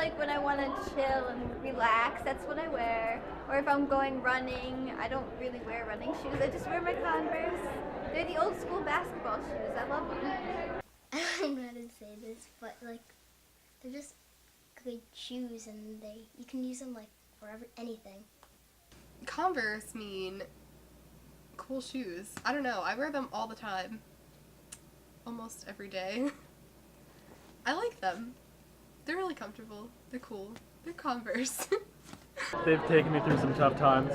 like when I want to chill and relax, that's what I wear. Or if I'm going running, I don't really wear running shoes. I just wear my Converse. They're the old school basketball shoes. I love them. I don't know how to say this, but like they're just good shoes, and you can use them like for anything. Converse mean cool shoes. I don't know. I wear them all the time. Almost every day. I like them. They're really comfortable. They're cool. They're Converse. They've taken me through some tough times,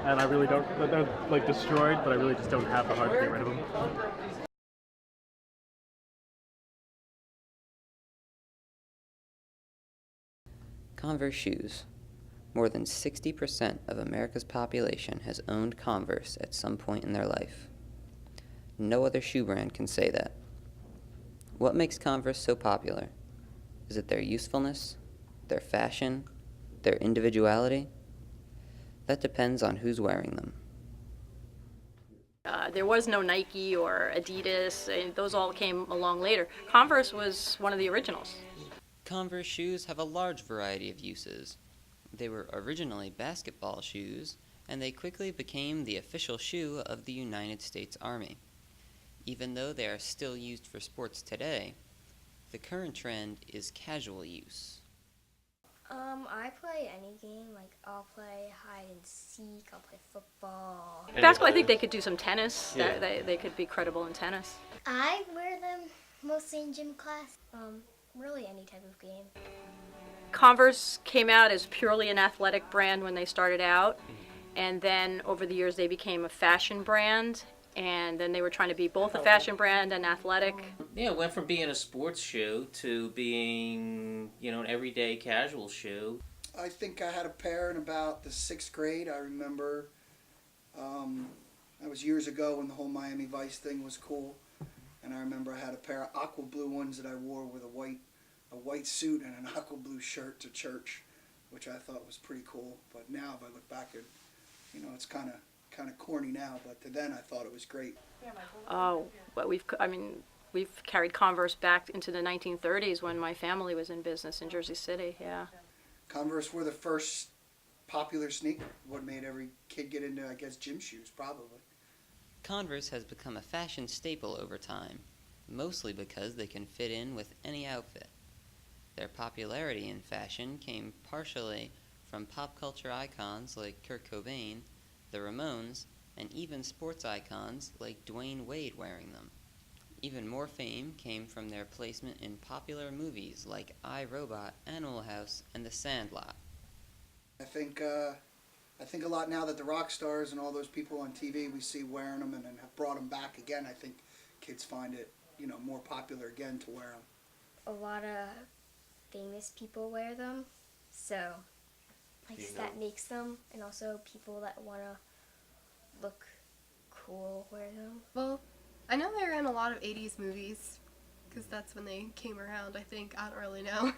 and I really don't, they're like destroyed, but I really just don't have the heart to get rid of them. Converse shoes. More than 60% of America's population has owned Converse at some point in their life. No other shoe brand can say that. What makes Converse so popular? Is it their usefulness, their fashion, their individuality? That depends on who's wearing them. There was no Nike or Adidas, and those all came along later. Converse was one of the originals. Converse shoes have a large variety of uses. They were originally basketball shoes, and they quickly became the official shoe of the United States Army. Even though they are still used for sports today, the current trend is casual use. I play any game. Like I'll play hide and seek. I'll play football. Basketball, I think they could do some tennis. Yeah. They could be credible in tennis. I wear them mostly in gym class. Really any type of game. Converse came out as purely an athletic brand when they started out, and then over the years they became a fashion brand, and then they were trying to be both a fashion brand and athletic. Yeah, it went from being a sports shoe to being, an everyday casual shoe. I think I had a pair in about the 6th grade. I remember that was years ago when the whole Miami Vice thing was cool. And I remember I had a pair of aqua blue ones that I wore with a white suit and an aqua blue shirt to church, which I thought was pretty cool. But now if I look back at, it's kind of corny now, but to then I thought it was great. Oh, but we've carried Converse back into the 1930s when my family was in business in Jersey City, yeah. Converse were the first popular sneaker. What made every kid get into, I guess, gym shoes, probably. Converse has become a fashion staple over time, mostly because they can fit in with any outfit. Their popularity in fashion came partially from pop culture icons like Kurt Cobain, the Ramones, and even sports icons like Dwayne Wade wearing them. Even more fame came from their placement in popular movies like I, Robot, Animal House, and The Sandlot. I think a lot now that the rock stars and all those people on TV we see wearing them and have brought them back again. I think kids find it, more popular again to wear them. A lot of famous people wear them, so that makes them, and also people that want to look cool wear them. Well, I know they're in a lot of 80s movies, because that's when they came around, I think. I don't really know.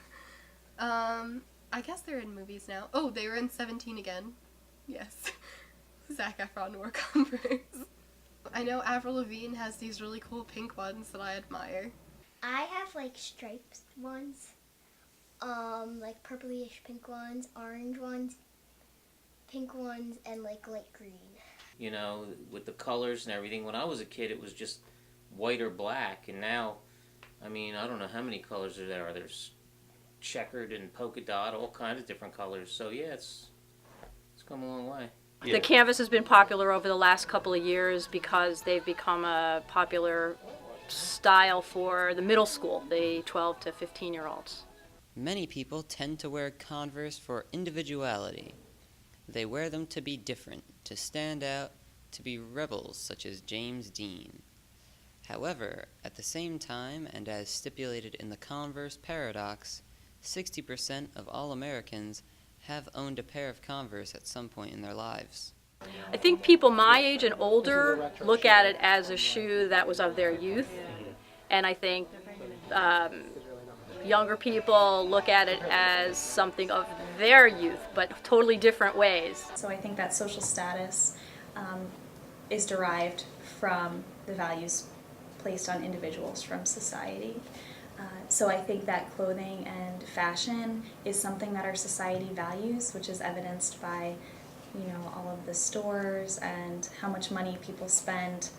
I guess they're in movies now. Oh, they were in 17 again. Yes. Zac Efron wore Converse. I know Avril Lavigne has these really cool pink ones that I admire. I have like striped ones, like purplyish pink ones, orange ones, pink ones, and like light green. With the colors and everything. When I was a kid, it was just white or black, and now, I don't know how many colors there are. There's checkered and polka dot, all kinds of different colors. So yeah, it's come a long way. Yeah. The canvas has been popular over the last couple of years because they've become a popular style for the middle school, the 12 to 15-year-olds. Many people tend to wear Converse for individuality. They wear them to be different, to stand out, to be rebels such as James Dean. However, at the same time, and as stipulated in the Converse paradox, 60% of all Americans have owned a pair of Converse at some point in their lives. I think people my age and older look at it as a shoe that was of their youth, and I think younger people look at it as something of their youth, but totally different ways. So I think that social status is derived from the values placed on individuals from society. So I think that clothing and fashion is something that our society values, which is evidenced by, all of the stores and how much money people spend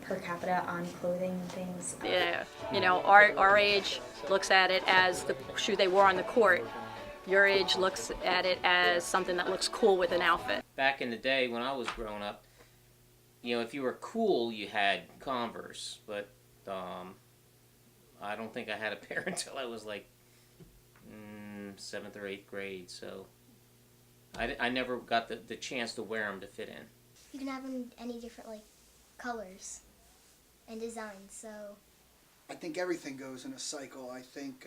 per capita on clothing and things. Yeah, our age looks at it as the shoe they wore on the court. Your age looks at it as something that looks cool with an outfit. Back in the day when I was growing up, if you were cool, you had Converse, but I don't think I had a pair until I was like 7th or 8th grade, so I never got the chance to wear them to fit in. You can have them any different, colors and designs, so... I think everything goes in a cycle. I think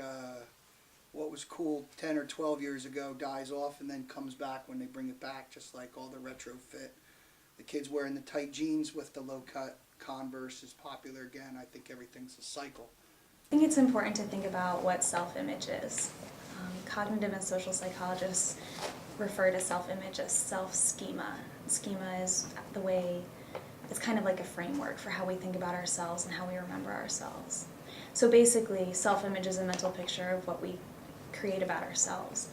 what was cool 10 or 12 years ago dies off and then comes back when they bring it back, just like all the retro fit. The kids wearing the tight jeans with the low-cut Converse is popular again. I think everything's a cycle. I think it's important to think about what self-image is. Cognitive and social psychologists refer to self-image as self-schema. Schema is the way, it's kind of like a framework for how we think about ourselves and how we remember ourselves. So basically, self-image is a mental picture of what we create about ourselves.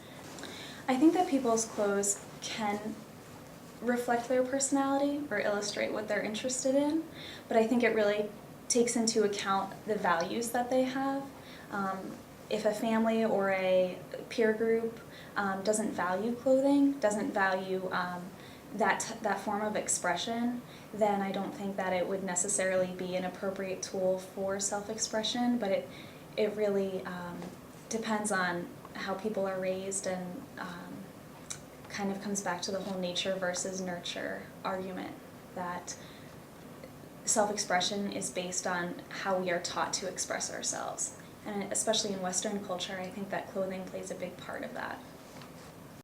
I think that people's clothes can reflect their personality or illustrate what they're interested in, but I think it really takes into account the values that they have. If a family or a peer group doesn't value clothing, doesn't value that form of expression, then I don't think that it would necessarily be an appropriate tool for self-expression, but it really depends on how people are raised and kind of comes back to the whole nature versus nurture argument, that self-expression is based on how we are taught to express ourselves. And especially in Western culture, I think that clothing plays a big part of that.